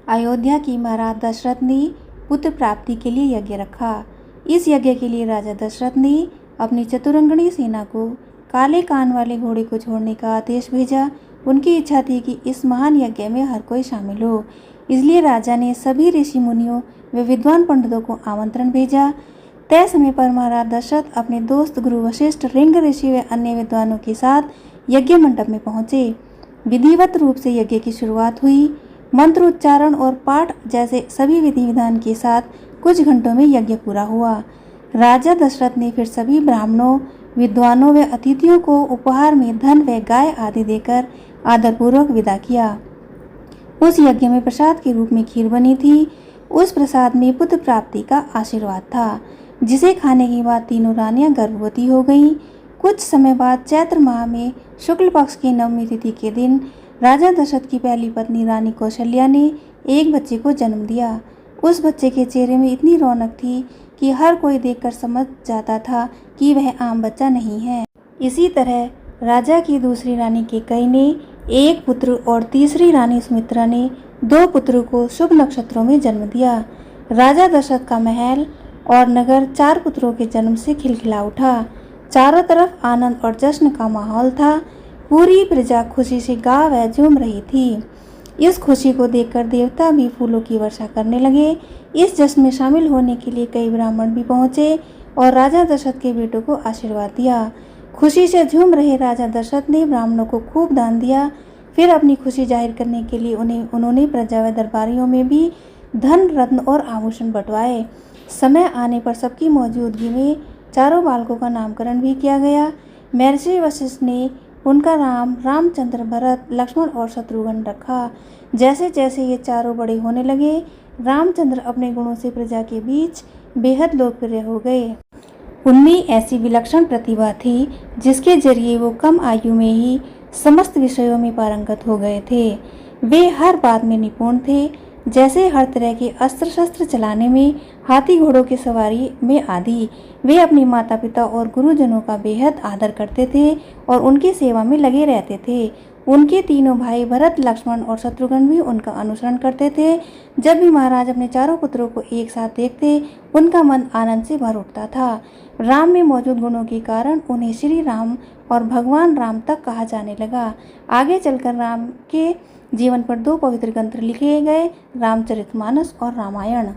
अयोध्या की महाराज दशरथ ने पुत्र प्राप्ति के लिए यज्ञ रखा। इस यज्ञ के लिए राजा दशरथ ने अपनी चतुरंगणी सेना को काले कान वाले घोड़े को छोड़ने का आदेश भेजा। उनकी इच्छा थी कि इस महान यज्ञ में हर कोई शामिल हो, इसलिए राजा ने सभी ऋषि मुनियों व विद्वान पंडितों को आमंत्रण भेजा। तय समय पर महाराज दशरथ अपने दोस्त गुरु वशिष्ठ, रिंग ऋषि व अन्य विद्वानों के साथ यज्ञ मंडप में पहुंचे। विधिवत रूप से यज्ञ की शुरुआत हुई। मंत्र उच्चारण और पाठ जैसे सभी विधि विधान के साथ कुछ घंटों में यज्ञ पूरा हुआ। राजा दशरथ ने फिर सभी ब्राह्मणों, विद्वानों व अतिथियों को उपहार में धन व गाय आदि देकर आदरपूर्वक विदा किया। उस यज्ञ में प्रसाद के रूप में खीर बनी थी। उस प्रसाद में पुत्र प्राप्ति का आशीर्वाद था, जिसे खाने के बाद तीनों रानियां गर्भवती हो गईं। कुछ समय बाद चैत्र माह में शुक्ल पक्ष की नवमी तिथि के दिन राजा दशरथ की पहली पत्नी रानी कौशल्या ने एक बच्चे को जन्म दिया। उस बच्चे के चेहरे में इतनी रौनक थी कि हर कोई देखकर समझ जाता था कि वह आम बच्चा नहीं है। इसी तरह राजा की दूसरी रानी केकई ने एक पुत्र और तीसरी रानी सुमित्रा ने 2 पुत्रों को शुभ नक्षत्रों में जन्म दिया। राजा दशरथ का महल और नगर 4 पुत्रों के जन्म से खिलखिला उठा। चारों तरफ आनंद और जश्न का माहौल था। पूरी प्रजा खुशी से गा व झूम रही थी। इस खुशी को देखकर देवता भी फूलों की वर्षा करने लगे। इस जश्न में शामिल होने के लिए कई ब्राह्मण भी पहुंचे और राजा दशरथ के बेटों को आशीर्वाद दिया। खुशी से झूम रहे राजा दशरथ ने ब्राह्मणों को खूब दान दिया। फिर अपनी खुशी जाहिर करने के लिए उन्होंने प्रजा व दरबारियों में भी धन, रत्न और आभूषण बंटवाए। समय आने पर सबकी मौजूदगी में चारों बालकों का नामकरण भी किया गया। महर्षि वशिष्ठ ने उनका नाम रामचंद्र, भरत, लक्ष्मण और शत्रुघ्न रखा। जैसे जैसे ये चारों बड़े होने लगे, रामचंद्र अपने गुणों से प्रजा के बीच बेहद लोकप्रिय हो गए। उनमें ऐसी विलक्षण प्रतिभा थी जिसके जरिए वो कम आयु में ही समस्त विषयों में पारंगत हो गए थे। वे हर बात में निपुण थे, जैसे हर तरह के अस्त्र शस्त्र चलाने में, हाथी घोड़ों की सवारी में आदि। वे अपने माता पिता और गुरुजनों का बेहद आदर करते थे और उनकी सेवा में लगे रहते थे। उनके तीनों भाई भरत, लक्ष्मण और शत्रुघ्न भी उनका अनुसरण करते थे। जब भी महाराज अपने चारों पुत्रों को एक साथ देखते, उनका मन आनंद से भर उठता था। राम में मौजूद गुणों के कारण उन्हें श्री राम और भगवान राम तक कहा जाने लगा। आगे चलकर राम के जीवन पर 2 पवित्र ग्रंथ लिखे गए, रामचरितमानस और रामायण।